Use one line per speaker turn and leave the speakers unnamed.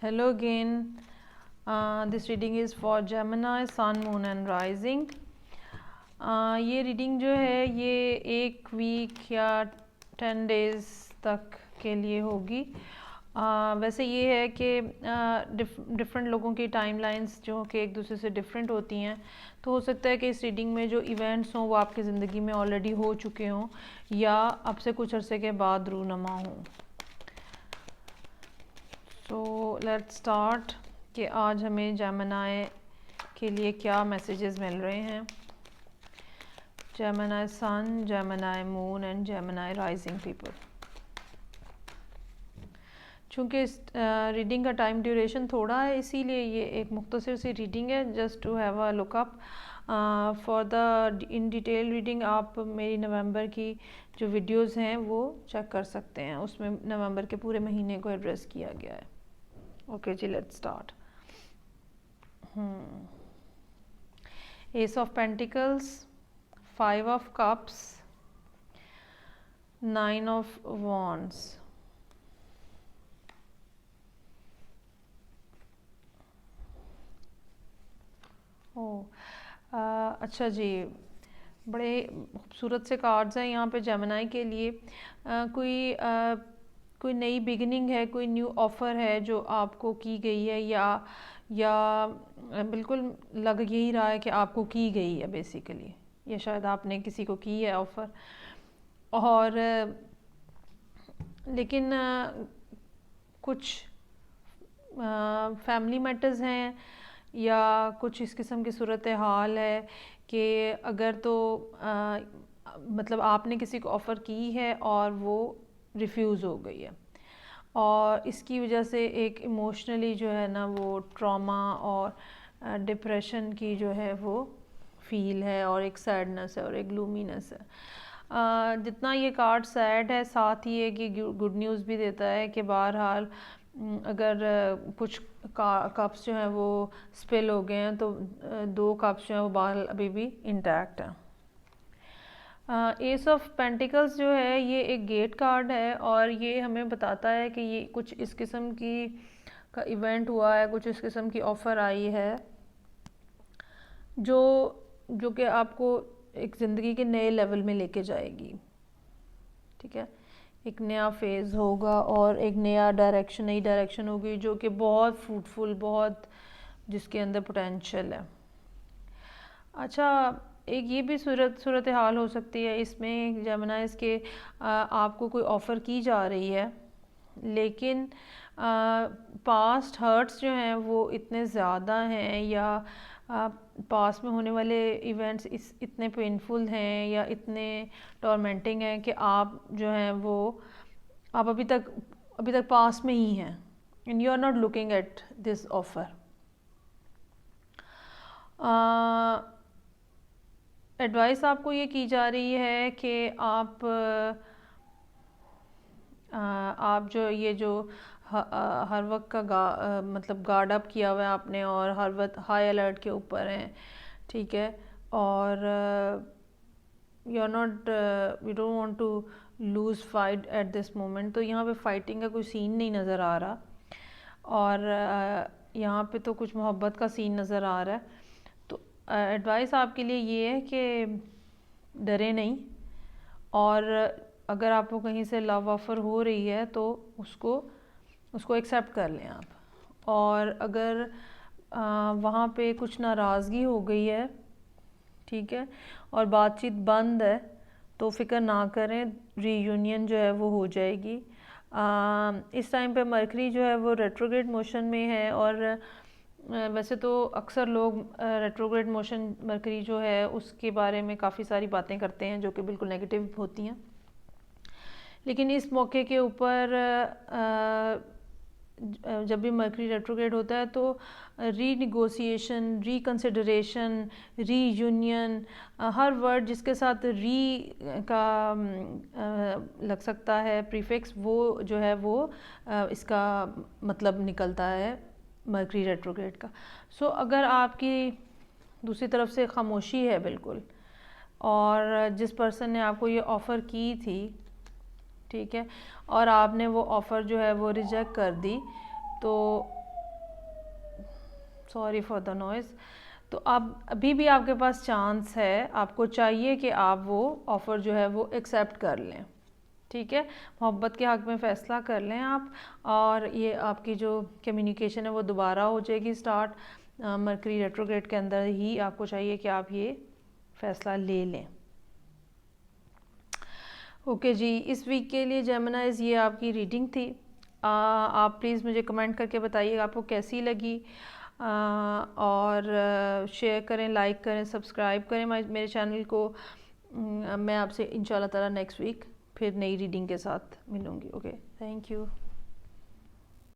Hello again. This reading is for Gemini, Sun, Moon and Rising. ये reading जो है ये 1 वीक या 10 डेज़ तक के लिए होगी. वैसे ये है कि डिफरेंट लोगों की टाइमलाइंस जो कि एक दूसरे से डिफरेंट होती हैं, तो हो सकता है कि इस रीडिंग में जो इवेंट्स हों वो आपकी ज़िंदगी में ऑलरेडी हो चुके हों या अब से कुछ अरसे के बाद रूनुमा हों. सो लेट्स स्टार्ट कि आज हमें जेमिनी के लिए क्या मैसेजेस मिल रहे हैं. Gemini sun, Gemini moon and Gemini rising people. चूँकि इस रीडिंग का टाइम ड्यूरेशन थोड़ा है, इसीलिए ये एक मुख्तसर सी रीडिंग है, just to have a look up. For the in detail reading आप मेरी नवंबर की जो वीडियोस हैं वो चेक कर सकते हैं. उसमें नवंबर के पूरे महीने को एड्रेस किया गया है. ओके जी, let's start. Ace of pentacles, 5 of cups, 9 of wands. अच्छा जी, बड़े खूबसूरत से कार्ड्स हैं यहाँ पे जेमिनी के लिए. कोई नई बिगिनिंग है, कोई न्यू ऑफ़र है जो आपको की गई है या बिल्कुल लग यही रहा है कि आपको की गई है बेसिकली, या शायद आपने किसी को की है ऑफ़र. और लेकिन कुछ फैमिली मैटर्स हैं या कुछ इस किस्म की सूरत हाल है कि अगर तो मतलब आपने किसी को ऑफ़र की है और वो रिफ्यूज़ हो गई है और इसकी वजह से एक इमोशनली जो है ना वो ट्रॉमा और डिप्रेशन की जो है वो फील है और एक सैडनेस है और एक ग्लूमीनेस है. जितना ये कार्ड सैड है, साथ ही एक गुड न्यूज़ भी देता है कि बहरहाल अगर कुछ कप्स जो हैं वो स्पिल हो गए हैं तो 2 कप्स जो हैं वो बाहर अभी भी इंटैक्ट हैं. एस ऑफ पेंटिकल्स जो है ये एक गेट कार्ड है और ये हमें बताता है कि ये कुछ इस किस्म की का इवेंट हुआ है, कुछ इस किस्म की ऑफ़र आई है जो कि आपको एक ज़िंदगी के नए लेवल में लेके जाएगी. ठीक है, एक नया फेज़ होगा और एक नई डायरेक्शन होगी जो कि बहुत फ्रूटफुल, बहुत जिसके अंदर पोटेंशियल है. अच्छा, एक ये भी सूरत हाल हो सकती है इसमें जेमिनीज़ के आपको कोई ऑफ़र की जा रही है लेकिन पास्ट हर्ट्स जो हैं वो इतने ज़्यादा हैं या पास्ट में होने वाले इवेंट्स इतने पेनफुल हैं या इतने टॉर्मेंटिंग हैं कि आप जो हैं वो आप अभी तक पास्ट में ही हैं and you are not looking at this offer. Advice आपको ये की जा रही है कि आप जो ये जो हर वक्त का मतलब गार्ड अप किया हुआ है आपने और हर वक्त हाई अलर्ट के ऊपर हैं. ठीक है, और you are not you don't want to lose fight at this moment. तो यहाँ पे फाइटिंग का कोई सीन नहीं नज़र आ रहा और यहाँ पे तो कुछ मोहब्बत का सीन नज़र आ रहा है. तो एडवाइस आपके लिए ये है कि डरे नहीं और अगर आपको कहीं से लव ऑफ़र हो रही है तो उसको एक्सेप्ट कर लें आप. और अगर वहाँ पे कुछ नाराज़गी हो गई है, ठीक है, और बातचीत बंद है तो फ़िक्र ना करें, रीयूनियन जो है वो हो जाएगी. इस टाइम पे मरकरी जो है वो रेट्रोग्रेड मोशन में है और वैसे तो अक्सर लोग रेट्रोग्रेड मोशन मरकरी जो है उसके बारे में काफ़ी सारी बातें करते हैं जो कि बिल्कुल नेगेटिव होती हैं, लेकिन इस मौके के ऊपर जब भी मरकरी रेट्रोग्रेड होता है तो रीनिगोशिएशन, रिकन्सिडरेशन, रीयूनियन, हर वर्ड जिसके साथ री का लग सकता है प्रीफिक्स, वो जो है वो इसका मतलब निकलता है मरकरी रेट्रोग्रेड का. सो अगर आपकी दूसरी तरफ से खामोशी है बिल्कुल और जिस पर्सन ने आपको ये ऑफ़र की थी, ठीक है, और आपने वो ऑफ़र जो है वो रिजेक्ट कर दी, तो سوری فار دا نوائز. تو اب ابھی بھی آپ کے پاس چانس ہے, آپ کو چاہیے کہ آپ وہ آفر جو ہے وہ ایکسیپٹ کر لیں, ٹھیک ہے. محبت کے حق میں فیصلہ کر لیں آپ, اور یہ آپ کی جو کمیونیکیشن ہے وہ دوبارہ ہو جائے گی اسٹارٹ. مرکری ریٹروگریڈ کے اندر ہی آپ کو چاہیے کہ آپ یہ فیصلہ لے لیں. اوکے جی, اس ویک کے لیے جیمنائز یہ آپ کی ریڈنگ تھی. آپ پلیز مجھے کمنٹ کر کے بتائیے گا آپ کو کیسی لگی, اور شیئر کریں, لائک کریں, سبسکرائب کریں میرے چینل کو. میں آپ سے انشاءاللہ تعالی نیکسٹ ویک پھر نئی ریڈنگ کے ساتھ ملوں گی. Okay, thank you.